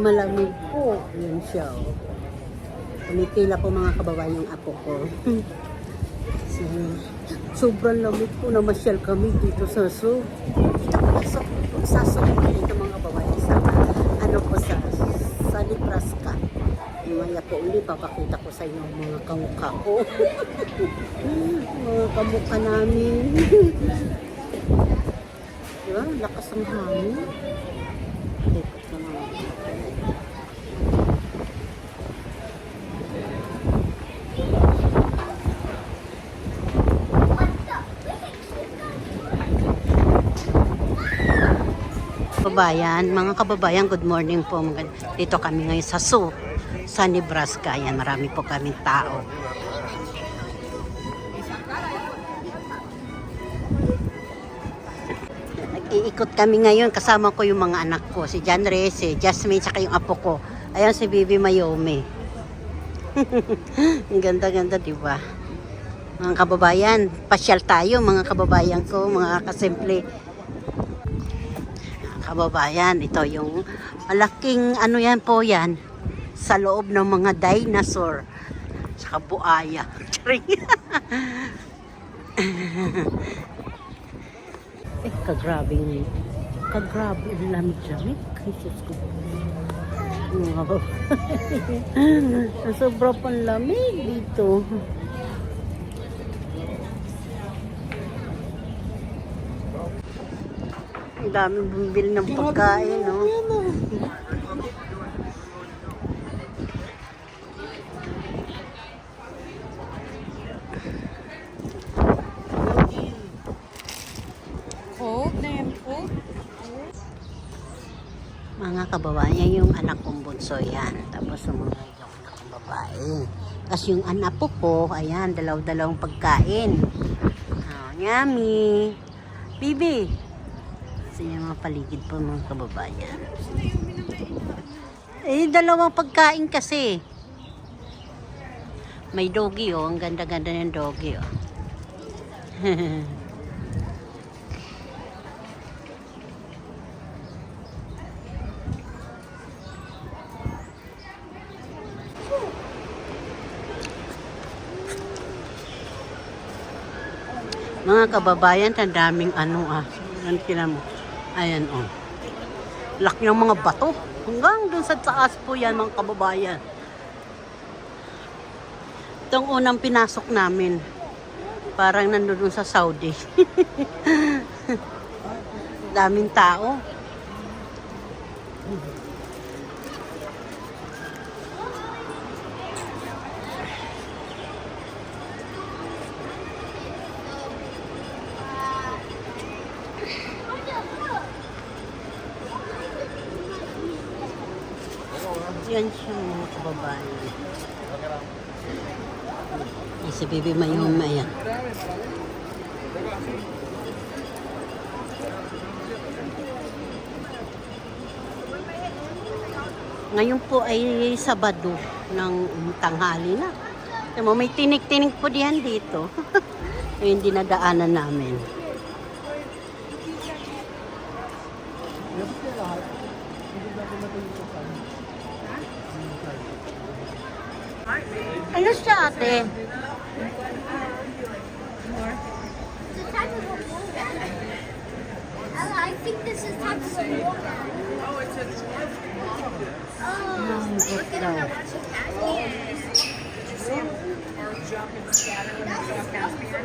malamig po. Yun siya. Oh. Tumitila po mga kababayan yung apo ko. Kasi, sobrang lamig po. Namasyal kami dito sa zoo. Sa zoo dito mga kababayan. Sa, ano po sa Nebraska. Maya po uli, papakita ko sa inyo mga kamukha ko. Mga kamukha namin. Diba? Lakas ang hangin. Ikot na mga mga kababayan, good morning po. Dito kami ngayon sa zoo, sa Nebraska. Yan, marami po kaming tao. Nag-iikot kami ngayon, kasama ko yung mga anak ko, si John Reyes, si Jasmine, saka yung apo ko. Ayan si Bibi Mayome. Ang ganda-ganda, diba? Mga kababayan, pasyal tayo mga kababayan ko, mga kasimple. Kababayan, ito yung malaking ano yan po yan sa loob ng mga dinosaur saka buaya. Kagrabe ang lamig-lamig. Ay, Diyos ko. Sobra pang lamig dito. Ang daming bumibili ng pagkain, no? Mga kababayan, yung anak kong bunso yan. Tapos sumunod yung anak kong babae. Tapos yung anak ko, ayan, dalaw-dalawang pagkain. Oh, yummy. Bibi. Kasi yung mga paligid po mga kababayan. Eh, dalawang pagkain kasi. May doggy, oh. Ang ganda-ganda ng doggy, oh. Mga kababayan, ang daming ano Tingnan mo. Ayan oh. Laki ng mga bato. Hanggang dun sa taas po yan mga kababayan. Itong unang pinasok namin. Parang nandun sa Saudi. Daming tao. Yan siya mga kababayan. Si Bibi Mayome yan. Ngayon po ay Sabado ng tanghali na. May tinik-tinik po diyan dito. Yung dinadaanan namin. Ano siya ate? I think this is type of water. Oh, it's a dwarf. Oh, look at them watching that. Yes. Did you see him jump and scatter when he saw Caspian?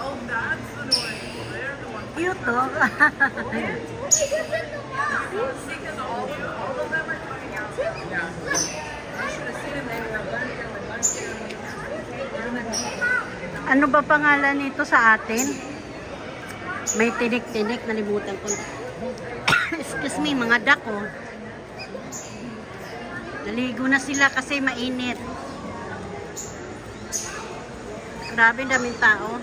Oh, that's the noise. They're the ones. Cute, no? See, because all of them are coming out. Yeah. I should have seen them. They were running down the bunch down. Ano ba pangalan nito sa atin? May tinik-tinik, nalimutan ko. Excuse me, mga dako. Naligo na sila kasi mainit. Grabe, daming tao.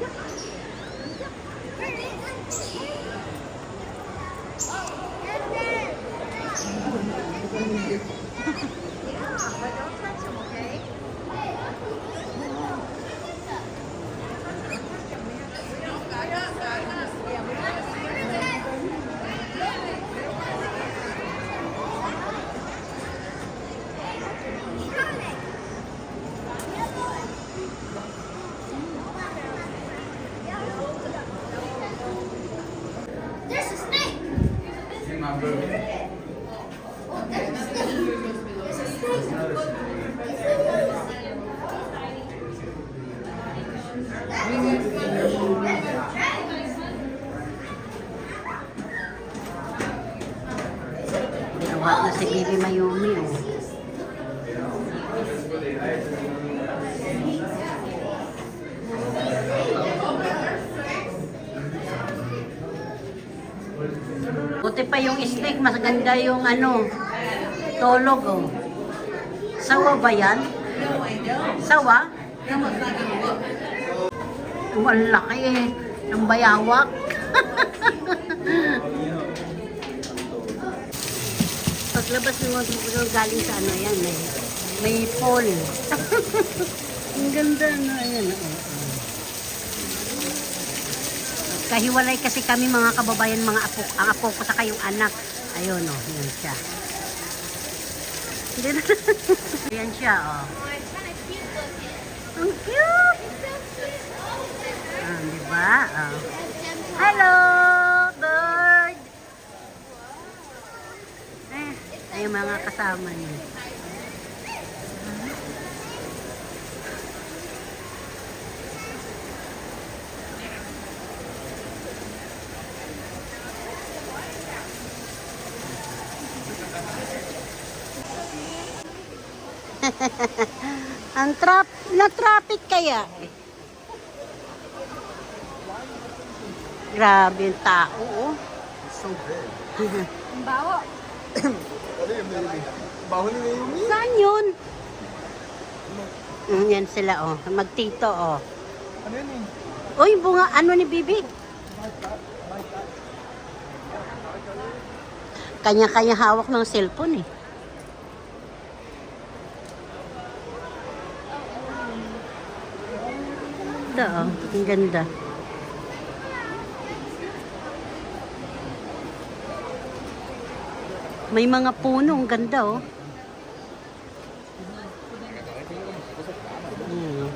Ginawa na si Bibi Mayumi, oh. Buti pa yung steak, mas ganda yung ano, tulog, oh. Sawa ba yan? Sawa? Oh, ang laki eh, ng bayawak. Paglabas mo galing sa ano yan eh, may pole. Ang ganda na, ayan, oh. Kahiwalay kasi kami mga kababayan, mga apo, ang apo ko sa kayong anak. Ayun oh, yan siya. Yan siya oh. Ang cute! Ah, diba? Oh. Hello, bird! Ay, mga kasama niya. Ang na-traffic kaya. Grabe yung tao, oh. So big. Ang baho. Ano yung baby? Baho ni Naomi? Saan yun? Yan sila, oh. Magtito, oh. Ano yun eh? Uy, bunga, ano ni Bibi? Kanya-kanya hawak ng cellphone, eh. Ito, oh. Ang ganda. May mga puno, ang ganda, oh. Hmm.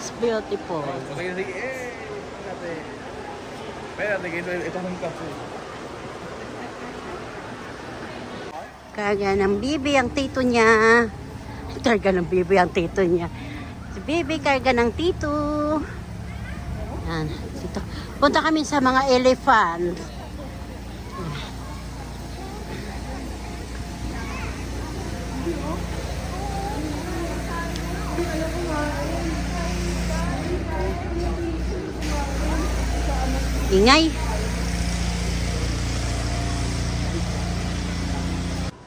It's beautiful. Sige, ito ang kape. Karga ng Bibi ang tito niya. Karga ng Bibi ang tito niya. Si Bibi karga ng tito. Yan, dito. Punta kami sa mga elephant. Ingay.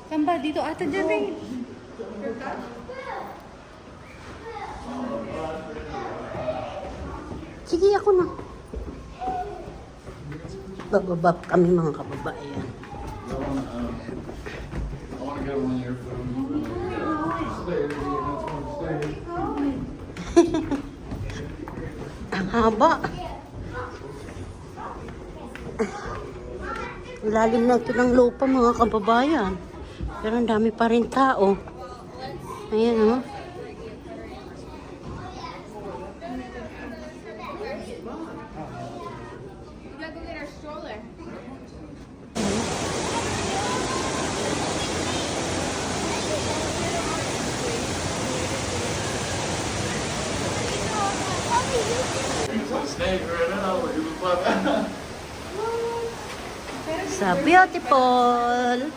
Saan ba? Dito ata dyan eh. Sige, ako na. Bababa kami mga kababayan. I want to get one of your food. Ang haba. Ang lalim na ito ng lupa mga kababayan. Pero ang dami pa rin tao. Ayan, oh. We gotta go get our stroller. Sa beautiful.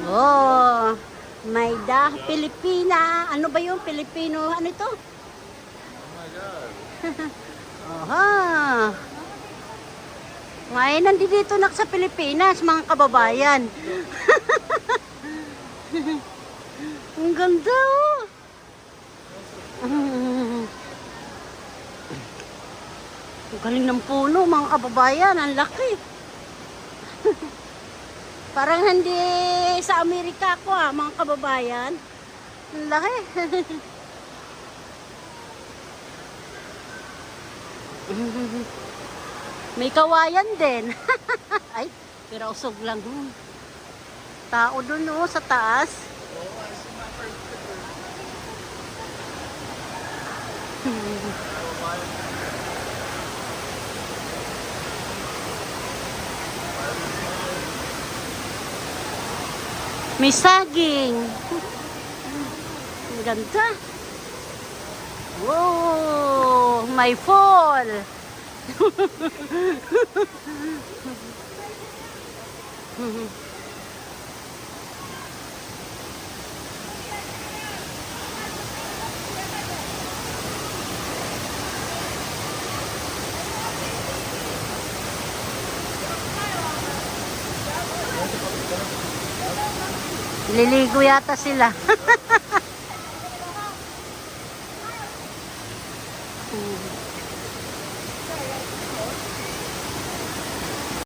Oh, may Pilipina. Ano ba yung Pilipino? Ano ito? Oh my God. Aha. May nandito na sa Pilipinas, mga kababayan. Ang ganda, oh. Ang galing ng puno, mga kababayan. Ang laki. Parang hindi sa Amerika ko, mga kababayan. Ang laki. May kawayan din. Ay, pero usog lang. Tao dun, oh, sa taas. May saging. Ang ganda. Wow, may fall. Liligo yata sila.